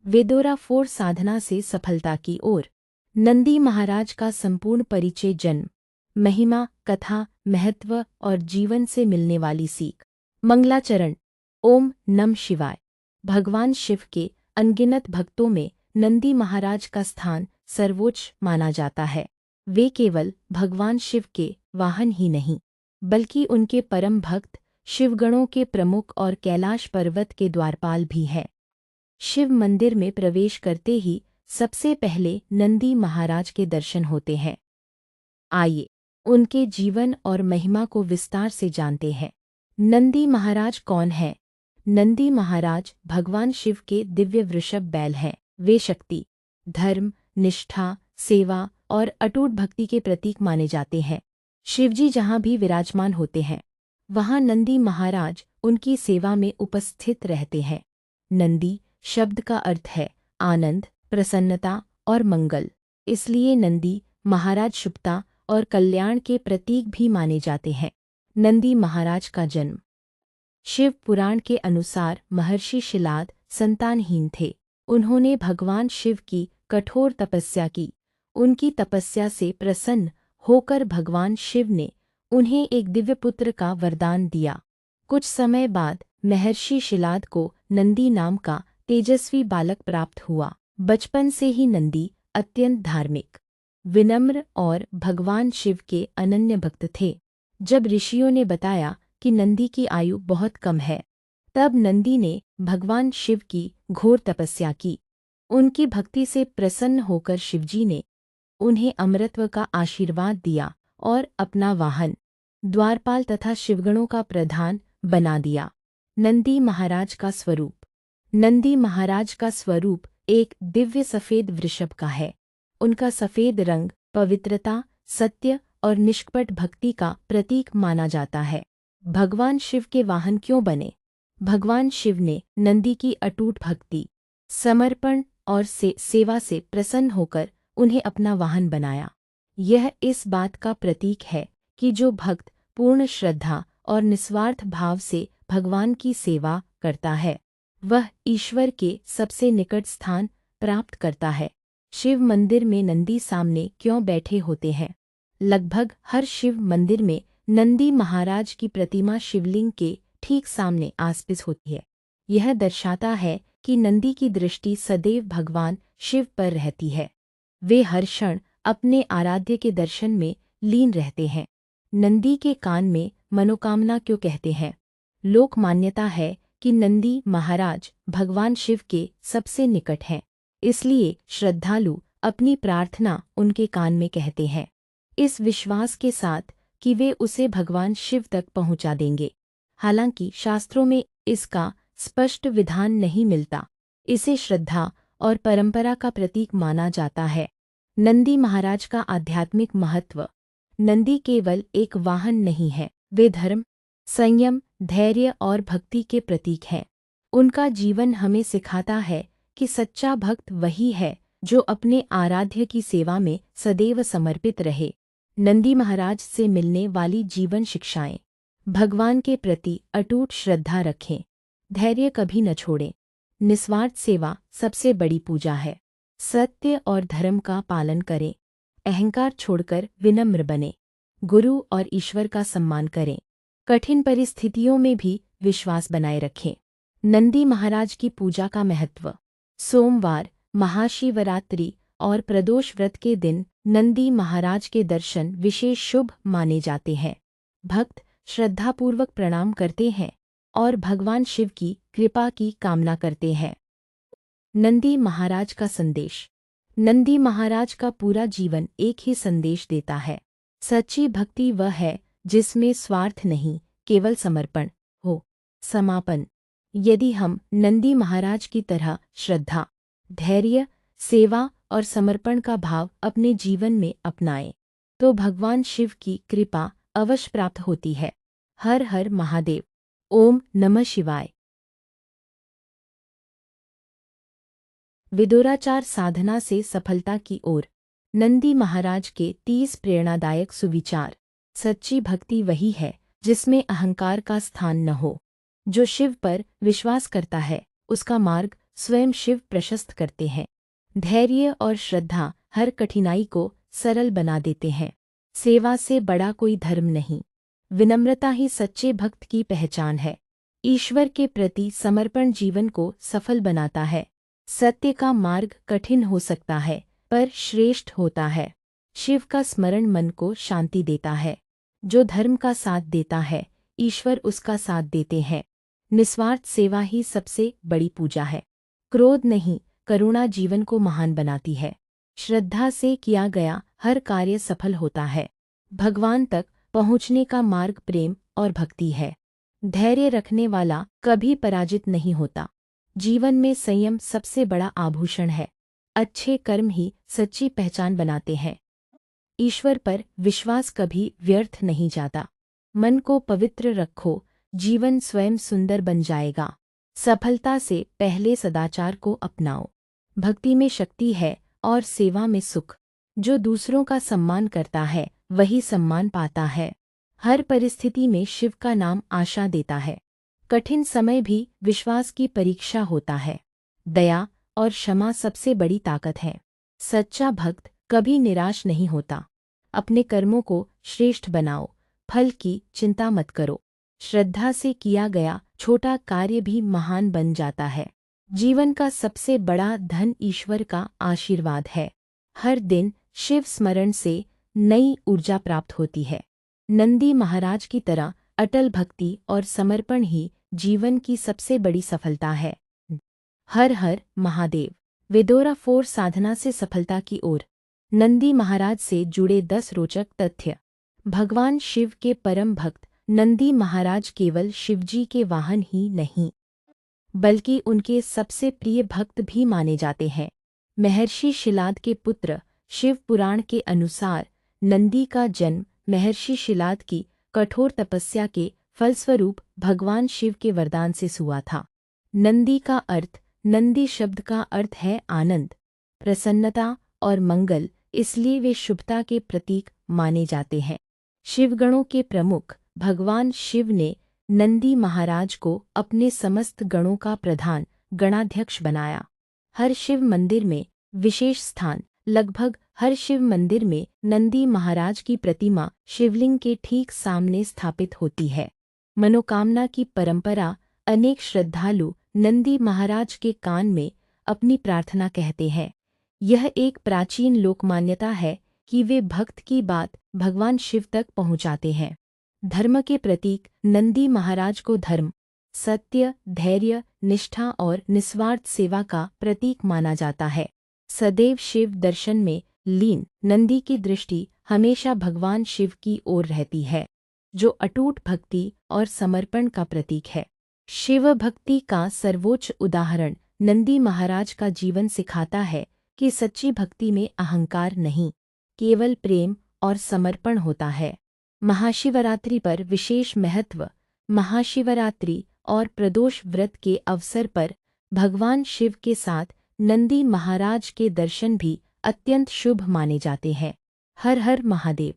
वेदोरा 4 साधना से सफलता की ओर। नंदी महाराज का संपूर्ण परिचय, जन्म, महिमा, कथा, महत्व और जीवन से मिलने वाली सीख। मंगलाचरण। ओम नमः शिवाय। भगवान शिव के अनगिनत भक्तों में नंदी महाराज का स्थान सर्वोच्च माना जाता है। वे केवल भगवान शिव के वाहन ही नहीं, बल्कि उनके परम भक्त, शिवगणों के प्रमुख और कैलाश पर्वत के द्वारपाल भी हैं। शिव मंदिर में प्रवेश करते ही सबसे पहले नंदी महाराज के दर्शन होते हैं। आइए उनके जीवन और महिमा को विस्तार से जानते हैं। नंदी महाराज कौन है? नंदी महाराज भगवान शिव के दिव्य वृषभ बैल हैं। वे शक्ति, धर्म, निष्ठा, सेवा और अटूट भक्ति के प्रतीक माने जाते हैं। शिवजी जहाँ भी विराजमान होते हैं, वहाँ नंदी महाराज उनकी सेवा में उपस्थित रहते हैं। नंदी शब्द का अर्थ है आनंद, प्रसन्नता और मंगल। इसलिए नंदी महाराज शुभता और कल्याण के प्रतीक भी माने जाते हैं। नंदी महाराज का जन्म। शिव पुराण के अनुसार महर्षि शिलाद संतानहीन थे। उन्होंने भगवान शिव की कठोर तपस्या की। उनकी तपस्या से प्रसन्न होकर भगवान शिव ने उन्हें एक दिव्य पुत्र का वरदान दिया। कुछ समय बाद महर्षि शिलाद को नंदी नाम का तेजस्वी बालक प्राप्त हुआ। बचपन से ही नंदी अत्यंत धार्मिक, विनम्र और भगवान शिव के अनन्य भक्त थे। जब ऋषियों ने बताया कि नंदी की आयु बहुत कम है, तब नंदी ने भगवान शिव की घोर तपस्या की। उनकी भक्ति से प्रसन्न होकर शिवजी ने उन्हें अमरत्व का आशीर्वाद दिया और अपना वाहन, द्वारपाल तथा शिवगणों का प्रधान बना दिया। नंदी महाराज का स्वरूप। नंदी महाराज का स्वरूप एक दिव्य सफेद वृषभ का है। उनका सफेद रंग पवित्रता, सत्य और निष्कपट भक्ति का प्रतीक माना जाता है। भगवान शिव के वाहन क्यों बने? भगवान शिव ने नंदी की अटूट भक्ति, समर्पण और सेवा से प्रसन्न होकर उन्हें अपना वाहन बनाया। यह इस बात का प्रतीक है कि जो भक्त पूर्ण श्रद्धा और निस्वार्थ भाव से भगवान की सेवा करता है, वह ईश्वर के सबसे निकट स्थान प्राप्त करता है। शिव मंदिर में नंदी सामने क्यों बैठे होते हैं? लगभग हर शिव मंदिर में नंदी महाराज की प्रतिमा शिवलिंग के ठीक सामने आसपास होती है। यह दर्शाता है कि नंदी की दृष्टि सदैव भगवान शिव पर रहती है। वे हर क्षण अपने आराध्य के दर्शन में लीन रहते हैं। नंदी के कान में मनोकामना क्यों कहते हैं? लोक मान्यता है कि नंदी महाराज भगवान शिव के सबसे निकट हैं, इसलिए श्रद्धालु अपनी प्रार्थना उनके कान में कहते हैं, इस विश्वास के साथ कि वे उसे भगवान शिव तक पहुंचा देंगे। हालांकि शास्त्रों में इसका स्पष्ट विधान नहीं मिलता, इसे श्रद्धा और परंपरा का प्रतीक माना जाता है। नंदी महाराज का आध्यात्मिक महत्व। नंदी केवल एक वाहन नहीं है, वे धर्म, संयम, धैर्य और भक्ति के प्रतीक हैं। उनका जीवन हमें सिखाता है कि सच्चा भक्त वही है जो अपने आराध्य की सेवा में सदैव समर्पित रहे। नंदी महाराज से मिलने वाली जीवन शिक्षाएं। भगवान के प्रति अटूट श्रद्धा रखें, धैर्य कभी न छोड़ें, निस्वार्थ सेवा सबसे बड़ी पूजा है, सत्य और धर्म का पालन करें, अहंकार छोड़कर विनम्र बने, गुरु और ईश्वर का सम्मान करें, कठिन परिस्थितियों में भी विश्वास बनाए रखें। नंदी महाराज की पूजा का महत्व। सोमवार, महाशिवरात्रि और प्रदोष व्रत के दिन नंदी महाराज के दर्शन विशेष शुभ माने जाते हैं। भक्त श्रद्धापूर्वक प्रणाम करते हैं और भगवान शिव की कृपा की कामना करते हैं। नंदी महाराज का संदेश। नंदी महाराज का पूरा जीवन एक ही संदेश देता है, सच्ची भक्ति वह है जिसमें स्वार्थ नहीं, केवल समर्पण हो। समापन। यदि हम नंदी महाराज की तरह श्रद्धा, धैर्य, सेवा और समर्पण का भाव अपने जीवन में अपनाएं, तो भगवान शिव की कृपा अवश्य प्राप्त होती है। हर हर महादेव। ओम नमः शिवाय। विदुराचार साधना से सफलता की ओर। नंदी महाराज के 30 प्रेरणादायक सुविचार। सच्ची भक्ति वही है जिसमें अहंकार का स्थान न हो। जो शिव पर विश्वास करता है, उसका मार्ग स्वयं शिव प्रशस्त करते हैं। धैर्य और श्रद्धा हर कठिनाई को सरल बना देते हैं। सेवा से बड़ा कोई धर्म नहीं। विनम्रता ही सच्चे भक्त की पहचान है। ईश्वर के प्रति समर्पण जीवन को सफल बनाता है। सत्य का मार्ग कठिन हो सकता है, पर श्रेष्ठ होता है। शिव का स्मरण मन को शांति देता है। जो धर्म का साथ देता है, ईश्वर उसका साथ देते हैं। निस्वार्थ सेवा ही सबसे बड़ी पूजा है। क्रोध नहीं, करुणा जीवन को महान बनाती है। श्रद्धा से किया गया हर कार्य सफल होता है। भगवान तक पहुँचने का मार्ग प्रेम और भक्ति है। धैर्य रखने वाला कभी पराजित नहीं होता। जीवन में संयम सबसे बड़ा आभूषण है। अच्छे कर्म ही सच्ची पहचान बनाते हैं। ईश्वर पर विश्वास कभी व्यर्थ नहीं जाता। मन को पवित्र रखो, जीवन स्वयं सुंदर बन जाएगा। सफलता से पहले सदाचार को अपनाओ। भक्ति में शक्ति है और सेवा में सुख। जो दूसरों का सम्मान करता है, वही सम्मान पाता है। हर परिस्थिति में शिव का नाम आशा देता है। कठिन समय भी विश्वास की परीक्षा होता है। दया और क्षमा सबसे बड़ी ताकत है। सच्चा भक्त कभी निराश नहीं होता। अपने कर्मों को श्रेष्ठ बनाओ, फल की चिंता मत करो। श्रद्धा से किया गया छोटा कार्य भी महान बन जाता है। जीवन का सबसे बड़ा धन ईश्वर का आशीर्वाद है। हर दिन शिव स्मरण से नई ऊर्जा प्राप्त होती है। नंदी महाराज की तरह अटल भक्ति और समर्पण ही जीवन की सबसे बड़ी सफलता है। हर हर महादेव। वेदोरा 4 साधना से सफलता की ओर। नंदी महाराज से जुड़े 10 रोचक तथ्य। भगवान शिव के परम भक्त नंदी महाराज केवल शिवजी के वाहन ही नहीं, बल्कि उनके सबसे प्रिय भक्त भी माने जाते हैं। महर्षि शिलाद के पुत्र। शिव पुराण के अनुसार नंदी का जन्म महर्षि शिलाद की कठोर तपस्या के फलस्वरूप भगवान शिव के वरदान से हुआ था। नंदी का अर्थ। नंदी शब्द का अर्थ है आनंद, प्रसन्नता और मंगल, इसलिए वे शुभता के प्रतीक माने जाते हैं। शिवगणों के प्रमुख। भगवान शिव ने नंदी महाराज को अपने समस्त गणों का प्रधान गणाध्यक्ष बनाया। हर शिव मंदिर में विशेष स्थान। लगभग हर शिव मंदिर में नंदी महाराज की प्रतिमा शिवलिंग के ठीक सामने स्थापित होती है। मनोकामना की परंपरा। अनेक श्रद्धालु नंदी महाराज के कान में अपनी प्रार्थना कहते हैं। यह एक प्राचीन लोकमान्यता है कि वे भक्त की बात भगवान शिव तक पहुंचाते हैं। धर्म के प्रतीक। नंदी महाराज को धर्म, सत्य, धैर्य, निष्ठा और निस्वार्थ सेवा का प्रतीक माना जाता है। सदैव शिव दर्शन में लीन नंदी की दृष्टि हमेशा भगवान शिव की ओर रहती है, जो अटूट भक्ति और समर्पण का प्रतीक है। शिव भक्ति का सर्वोच्च उदाहरण नंदी महाराज का जीवन सिखाता है कि सच्ची भक्ति में अहंकार नहीं, केवल प्रेम और समर्पण होता है। महाशिवरात्रि पर विशेष महत्व। महाशिवरात्रि और प्रदोष व्रत के अवसर पर भगवान शिव के साथ नंदी महाराज के दर्शन भी अत्यंत शुभ माने जाते हैं। हर हर महादेव।